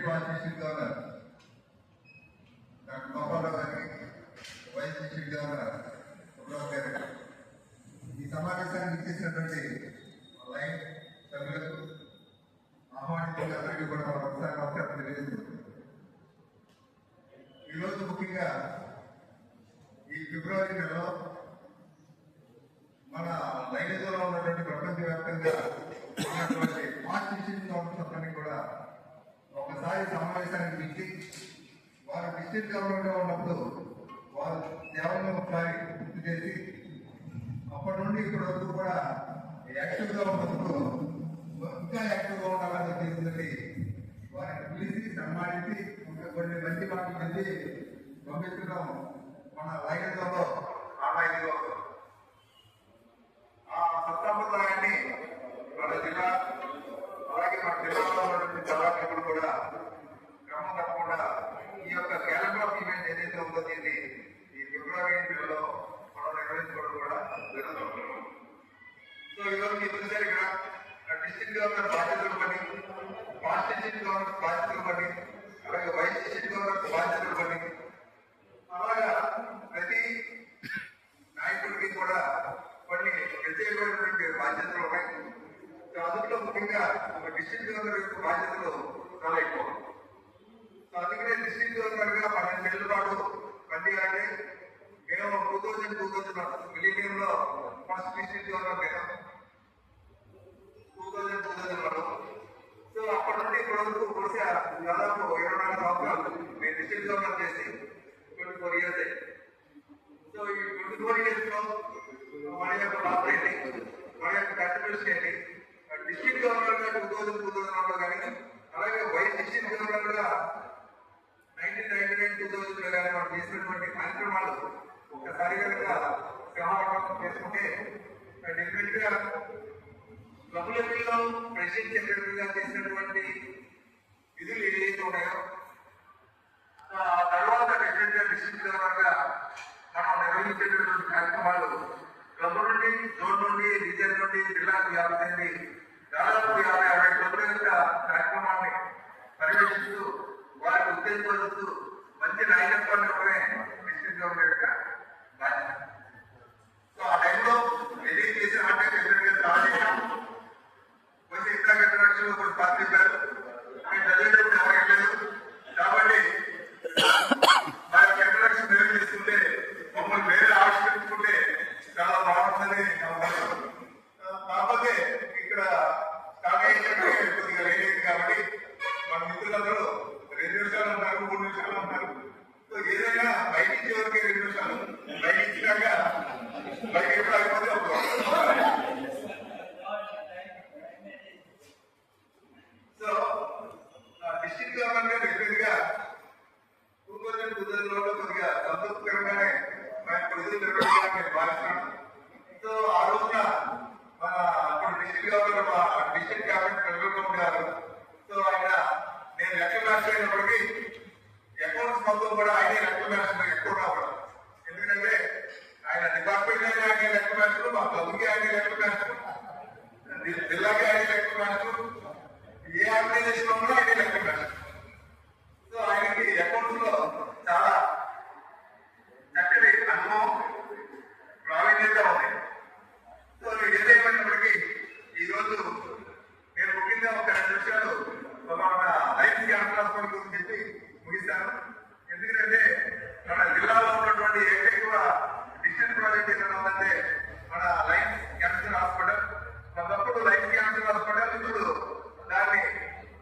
Vice district governor doctor Gopalarao గారికి, vice district governor Subrahmanya గారికి, ఈ సమావేశానికి ఇచ్చేసినటువంటి లైన్ సభ్యులకు, ఆహ్వానితులందరికీ కూడా ఒకసారి నమస్కారం తెలియజేస్తున్నాను. ఈరోజు ముఖ్యంగా ఈ ఫిబ్రవరి నెలలో మన లైనేజోలో ఉన్నటువంటి ప్రపంచవ్యాప్తంగా ఉన్నటువంటి మాస్ డిస్ట్రిక్ట్ గవర్నర్స్ అందరినీ కూడా ఒకసారి సమావేశానికి పిలిచి వారు డిస్ట్రిక్ట్ గవర్నర్గా ఉన్నప్పుడు వారు సేవలను ఒకసారి గుర్తు చేసి అప్పటి నుండి ఇప్పటి వరకు కూడా యాక్టివ్గా ఉన్నప్పుడు ఇంకా యాక్టివ్గా ఉండాలని ఉద్దేశంతో వారిని పిలిచి సన్మానించి కొన్ని మంచి మాటలు మంచి పంపించడం మన లైనేజోలో ఆదాయంలో ఆ సత్సంప్రదాయాన్ని మన జిల్లా అలాగే మన జిల్లాలో ఉన్నటువంటి చదవకులు కూడా క్రమం తప్పకుండా ఈ యొక్క క్యాలెండర్ ఆఫ్ ఈవెంట్ ఏదైతే ఉందో దీన్ని ఈ ఫిబ్రవరి నెలలో మనం నిర్వహించుకోవడం కూడా జరుగుతుంది. సో ఈరోజు మొదటిసారిగా డిస్ట్రిక్ట్ గవర్నర్ బాధ్యతలు పడి, పాస్ట్ డిస్ట్రిక్ట్ గవర్నర్ బాధ్యతలు పడి, అలాగే వైస్ డిస్ట్రిక్ట్ గవర్నర్ బాధ్యతలు పడి, అలాగా ప్రతి నాయకుడికి కూడా కొన్ని ప్రత్యేకమైనటువంటి బాధ్యతలు ఉన్నాయి. అందులో ముఖ్యంగా ఒక డిస్ట్రిక్ట్ గవర్నర్ యొక్క బాధ్యతలు చాలా ఎక్కువ. సో అందుకనే డిస్ట్రిక్ట్ గవర్నర్ గా 12 నెలల పాటు పనిచేయాలంటే మేము 2000 మిలీనియంలో ఫస్ట్ డిస్ట్రిక్ట్ గవర్నర్ కదా 2000 సో అప్పటి నుండి ఇప్పటి వరకు బహుశా దాదాపు 24 సంవత్సరాలు నేను డిస్ట్రిక్ట్ గవర్నర్ చేసి 24 ఇయర్స్ అయ్యి. సో ఈ 24 ఇయర్స్ లో మన యొక్క ఆపరేటింగ్, మన యొక్క కంట్రిబ్యూషన్ ఏంటి, డిస్ట్రిక్ట్ గవర్నర్ గా 2000 కానీ, అలాగే వైస్ డిస్ట్రిక్ట్ గవర్నర్ గా 1999-2000 కానీ మనం చేసినటువంటి కార్యక్రమాలు ఒక్కసారి కనుక సమావేశం చేసుకుంటే డెఫినెట్ గా ప్రభుత్వంలో ప్రెసిడెంట్ సెక్రటరీగా చేసినటువంటి విధులు ఏదైతే ఉన్నాయో ఆ తర్వాత డెఫినెట్ గా డిస్ట్రిక్ట్ గవర్నర్ గా మనం నిర్వహించేటటువంటి కార్యక్రమాలు క్లబ్ నుండి, జోన్ నుండి, రీజన్ నుండి జిల్లాకు వ్యాప్తండి దాదాపు 50-60 క్లబ్ల యొక్క కార్యక్రమాన్ని పర్యవేక్షిస్తూ వారికి ఉత్తేజపరుస్తూ మంచి నాయకత్వాన్ని ఇవ్వడమే డిస్ట్రిక్ట్ గవర్నర్ యొక్క బాధ్యత. సో ఆ టైంలో ఏదైతే చేసినామంటే డెఫినెట్గా చాలా చేశాం. కొంచెం ఇంకా ఇంట్రడక్షన్ కొన్ని పార్టీ పేరు మేము చదివేటప్పుడు ఎవరు వెళ్ళలేదు కాబట్టి మా యొక్క ఇంట్రడక్షన్ మేము తీసుకుంటే మమ్మల్ని వేరే ఆవిష్కరించుకుంటే చాలా బాగుంటుందని కాకపోతే ఇక్కడ కొద్దిగా లేలేదు కాబట్టి మన మిత్రులందరూ 2 నిమిషాలు ఉంటారు, 3 నిమిషాలు ఉంటారు. సో ఏదైనా బయట ఇచ్చే వరకే 2 నిమిషాలు, బయట ఇచ్చినాక బయట ఎప్పుడు అయిపోతే సో డిస్ట్రిక్ట్ గవర్నర్ డెఫినెట్ గా 2000 కొద్దిగా సంతృప్తికరంగానే విధులు నిర్వహించాలని నేను భావిస్తున్నాను. సో ఆ రోజున మన అప్పుడు district governor district cabinet Chandrababu గారు, సో ఆయన నేను లెక్కల మాస్టర్ అయినప్పటికీ అకౌంట్స్ మొత్తం కూడా ఆయనే లెక్కల మాస్టర్ ఎక్కువ రావడం. ఎందుకంటే ఆయన డిపార్ట్మెంట్ అయినా ఆయన లెక్కల మాస్టర్, మా క్లబ్కి ఆయన లెక్కల మాస్టర్, జిల్లాకి ఆయన లెక్కల మాస్టర్, ఏ ఆర్గనైజేషన్ ఉన్నా ఆయన లెక్కల మాస్టర్. సో ఆయనకి అకౌంట్స్ లో చాలా చక్కటి అనుభవం, ప్రావీణ్యత ఉంది. సో ఏదేమైనప్పటికీ ఈరోజు నేను ముఖ్యంగా ఒక 2 నిమిషాలు మన లైఫ్ క్యాన్సర్ హాస్పిటల్ గురించి చెప్పి ముగిస్తాను. ఎందుకంటే మన జిల్లాలో ఉన్నటువంటి ఏకైక డిస్ట్రిక్ట్ ప్రాజెక్ట్ ఏదైనా ఉందంటే మన లైఫ్ క్యాన్సర్ హాస్పిటల్. ఒకప్పుడు లైఫ్ క్యాన్సర్ హాస్పిటల్, ఇప్పుడు దాన్ని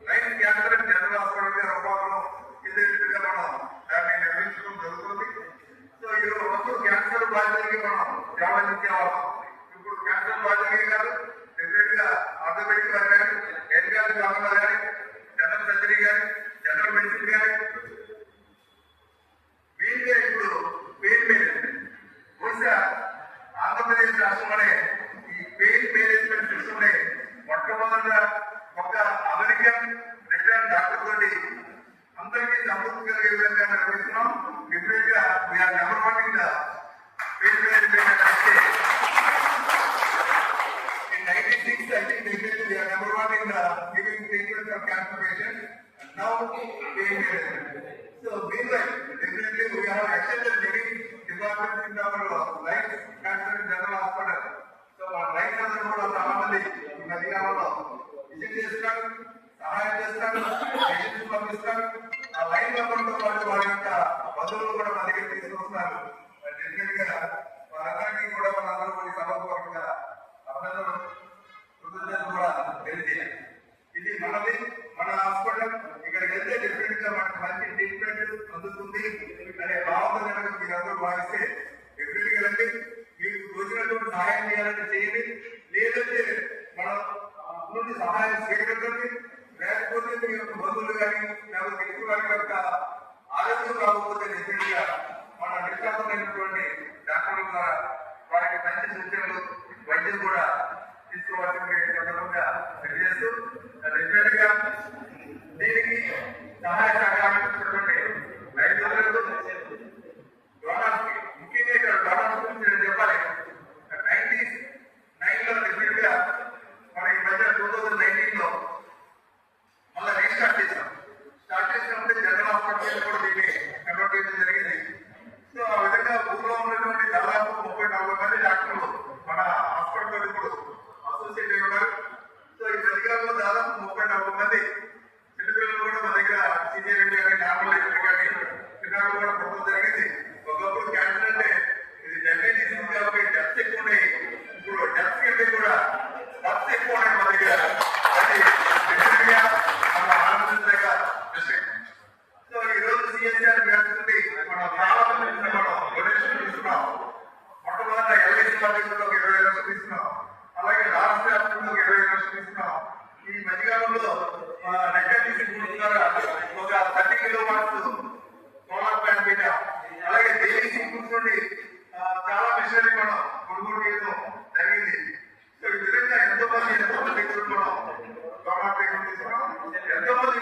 life cancer and general hospital గా రూపాయలు ఇదేగా మనం దాన్ని నిర్వహించడం జరుగుతుంది. సో ఇది ఒకప్పుడు క్యాన్సర్ బాధితులకి మనం సేవలించేవాళ్ళం. ఇప్పుడు క్యాన్సర్ బాధితులకి కాదు, డెఫినెట్ గా ఆర్థోపెడిక్ గారు కానీ, ఎన్గాల్ డాక్టర్ కానీ, జనరల్ సర్జరీ కానీ, జనరల్ మెడిసిన్ కానీ, వీళ్ళే ఇప్పుడు పెయిన్ మేనేజ్మెంట్. బహుశా ఆంధ్రప్రదేశ్ రాష్ట్రంలోనే ఈ పెయిన్ మేనేజ్మెంట్ సిస్టమ్ని మొట్టమొదట ఒక అమెరికన్ రిటైర్డ్ డాక్టర్ తోటి అందరికీ సంతృప్తి కలిగే విధంగా నిర్వహిస్తున్నాం. డెఫినెట్ గా we are number 1 in the pain management. In 96, I think definitely we are number 1 in giving treatment for cancer patients. now being so meanwhile definitely we have accepted many departments in our life cancer general hospital. So our life అందరూ కూడా చాలా మంది ఈ మధ్యకాలంలో visit చేస్తున్నారు, సహాయం చేస్తున్నారు, patients పంపిస్తున్నారు. ఆ లైన్ మెంబర్తో పాటు వారి యొక్క బంధువులు కూడా మన దగ్గర తీసుకొస్తున్నారు. డెఫినెట్ గా వారందరికీ కూడా మనందరూ ఈ సభాపూర్వకంగా అభినందనలు కృతజ్ఞతలు కూడా తెలియజేయాలి. ఇది మనది, మన హాస్పిటల్. ఇక్కడికి వెళ్తే డెఫినెట్ గా మనకు మంచి ట్రీట్మెంట్ అందుతుంది అనే భావన కనుక మీరందరూ భావిస్తే డెఫినెట్ గా రండి. మీకు తోచినటువంటి సహాయం చేయాలంటే చేయండి, లేదంటే మనం నుండి సహాయం స్వీకరించండి. లేకపోతే మీ యొక్క బంధువులు కానీ లేకపోతే వ్యక్తి వారి యొక్క ఆరోగ్యం రాకపోతే డెఫినెట్ గా మన నిష్ఠాతమైనటువంటి డాక్టర్ల ద్వారా వారికి మంచి సూచనలు వైద్యం కూడా తీసుకోవాల్సిన సందర్భంగా తెలియజేస్తూ డెఫినెట్ గా దీనికి సహాయ సహకారం రైతులకు డోనర్స్ ముఖ్యంగా ఇక్కడ డోనర్స్ గురించి నేను చెప్పాలి. 99 లో డెఫినెట్ గా మన ఈ మధ్య 2019 లో మళ్ళీ రీస్టార్ట్ చేసాం. స్టార్ట్ చేసినప్పుడు జనరల్ హాస్పిటల్ కూడా దీన్ని కన్వర్ట్ చేయడం జరిగింది. సో ఆ విధంగా ఊళ్ళో ఉన్నటువంటి దాదాపు 30-40 మంది డాక్టర్లు మన హాస్పిటల్ ఇప్పుడు అసోసియేట్ అయి ఉన్నారు. సో ఈ మధ్యకాలంలో దాదాపు 30-40 మంది చిన్నపిల్లలు కూడా మన దగ్గర సీనియర్ రెడ్డి కానీ నార్మల్ రెడ్డి కానీ పిల్లలు కూడా పుట్టడం జరిగింది. ఒకప్పుడు క్యాన్సర్ అంటే ఇది జనరల్ డిసీజ్ కాబట్టి డెత్స్ ఎక్కువ ఉన్నాయి. ఇప్పుడు డెత్స్ కంటే కూడా డెత్స్ ఎక్కువ ఉన్నాయి మన దగ్గర. అది డెఫినెట్గా మనం ఆలోచించలేక విషయం. సో ఈ రోజు సిఎస్ఆర్ వ్యాప్తి మనం చాలా మంది మనం డొనేషన్ ఇస్తున్నాం. మొట్టమొదట ఎల్ఐసి పార్టీలో 20 లక్షలు ఇస్తున్నాం, అలాగే రాష్ట్ర వ్యాప్తంగా 20 లక్షలు ఇస్తున్నాం. ఈ మధ్యకాలంలో నెక్కటిసి ద్వారా ఒక 30 కిలోవాట్స్ సోలార్ ప్లాంట్ పెట్టాం. అలాగే దేశీ ఫుడ్స్ నుండి చాలా మిషనరీ మనం కొనుగోలు చేయడం జరిగింది. సో ఈ విధంగా ఎంతో మంది వ్యక్తులు మనం సోలార్ తీసుకున్నాం. ఎంతో మంది